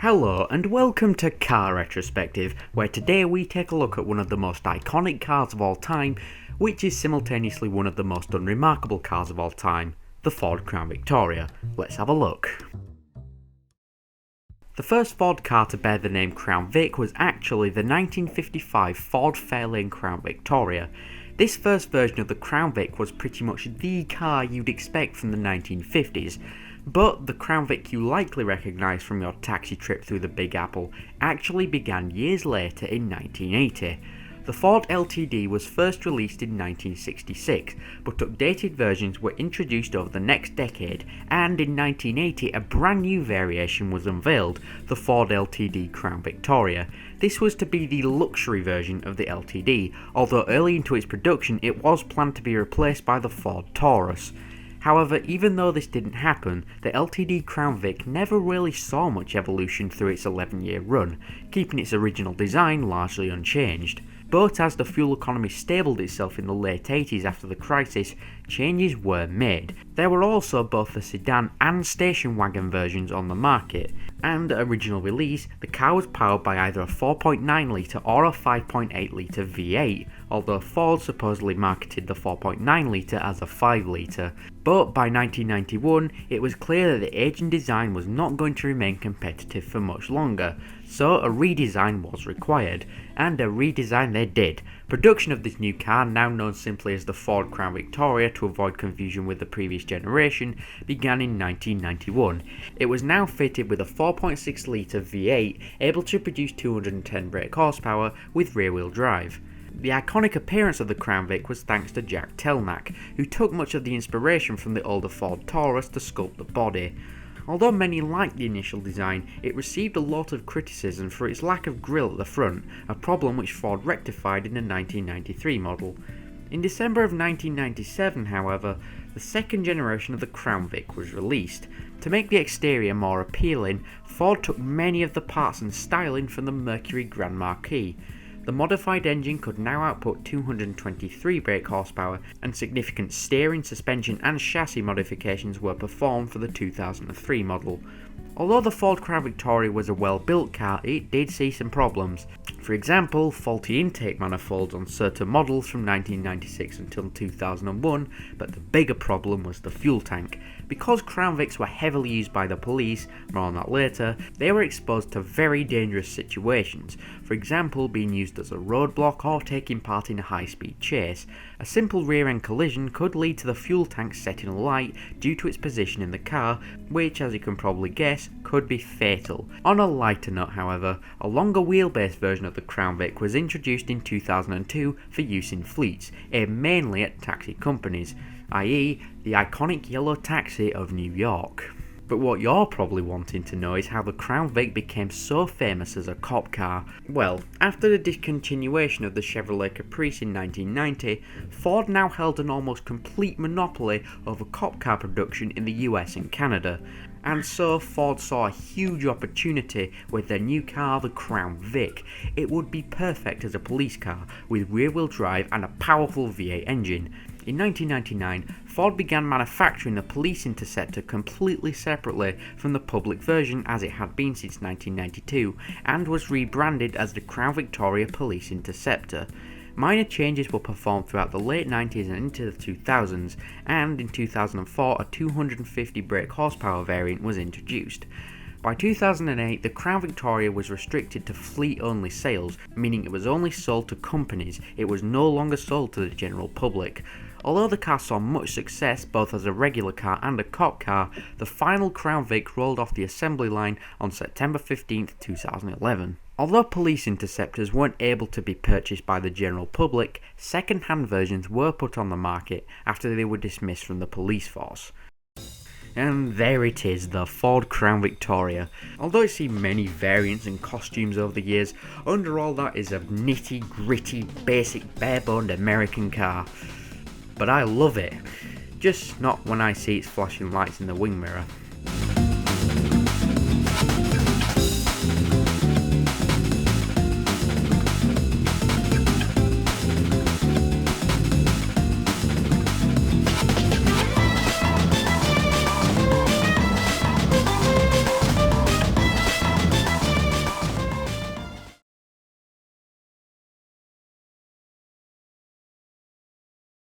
Hello and welcome to Car Retrospective, where today we take a look at one of the most iconic cars of all time, which is simultaneously one of the most unremarkable cars of all time, the Ford Crown Victoria. Let's have a look. The first Ford car to bear the name Crown Vic was actually the 1955 Ford Fairlane Crown Victoria. This first version of the Crown Vic was pretty much the car you'd expect from the 1950s, but the Crown Vic you likely recognise from your taxi trip through the Big Apple actually began years later in 1980. The Ford LTD was first released in 1966, but updated versions were introduced over the next decade, and in 1980 a brand new variation was unveiled, the Ford LTD Crown Victoria. This was to be the luxury version of the LTD, although early into its production it was planned to be replaced by the Ford Taurus. However, even though this didn't happen, the LTD Crown Vic never really saw much evolution through its 11-year run, keeping its original design largely unchanged. But as the fuel economy stabled itself in the late 80s after the crisis, changes were made. There were also both the sedan and station wagon versions on the market, and at original release, the car was powered by either a 4.9 litre or a 5.8 litre V8, although Ford supposedly marketed the 4.9 litre as a 5 litre. But by 1991, it was clear that the aging design was not going to remain competitive for much longer, so a redesign was required, and a redesign they did. Production of this new car, now known simply as the Ford Crown Victoria to avoid confusion with the previous generation, began in 1991. It was now fitted with a 4.6 litre V8, able to produce 210 brake horsepower with rear-wheel drive. The iconic appearance of the Crown Vic was thanks to Jack Telnack, who took much of the inspiration from the older Ford Taurus to sculpt the body. Although many liked the initial design, it received a lot of criticism for its lack of grille at the front, a problem which Ford rectified in the 1993 model. In December of 1997, however, the second generation of the Crown Vic was released. To make the exterior more appealing, Ford took many of the parts and styling from the Mercury Grand Marquis. The modified engine could now output 223 brake horsepower, and significant steering, suspension and chassis modifications were performed for the 2003 model. Although the Ford Crown Victoria was a well-built car, it did see some problems. For example, faulty intake manifolds on certain models from 1996 until 2001, but the bigger problem was the fuel tank. Because Crown Vics were heavily used by the police, more on that later, they were exposed to very dangerous situations, for example being used as a roadblock or taking part in a high-speed chase. A simple rear-end collision could lead to the fuel tank setting alight due to its position in the car, which, as you can probably guess, could be fatal. On a lighter note, however, a longer wheelbase version of the Crown Vic was introduced in 2002 for use in fleets, aimed mainly at taxi companies, i.e. the iconic yellow taxi of New York. But what you're probably wanting to know is how the Crown Vic became so famous as a cop car. Well, after the discontinuation of the Chevrolet Caprice in 1990, Ford now held an almost complete monopoly over cop car production in the US and Canada. And so Ford saw a huge opportunity with their new car, the Crown Vic. It would be perfect as a police car, with rear-wheel drive and a powerful V8 engine. In 1999, Ford began manufacturing the Police Interceptor completely separately from the public version as it had been since 1992, and was rebranded as the Crown Victoria Police Interceptor. Minor changes were performed throughout the late 90s and into the 2000s, and in 2004 a 250 brake horsepower variant was introduced. By 2008, the Crown Victoria was restricted to fleet-only sales, meaning it was only sold to companies. It was no longer sold to the general public. Although the car saw much success both as a regular car and a cop car, the final Crown Vic rolled off the assembly line on September 15, 2011. Although police interceptors weren't able to be purchased by the general public, second-hand versions were put on the market after they were dismissed from the police force. And there it is, the Ford Crown Victoria. Although it's seen many variants and costumes over the years, under all that is a nitty gritty, basic, bare-boned American car. But I love it. Just not when I see its flashing lights in the wing mirror.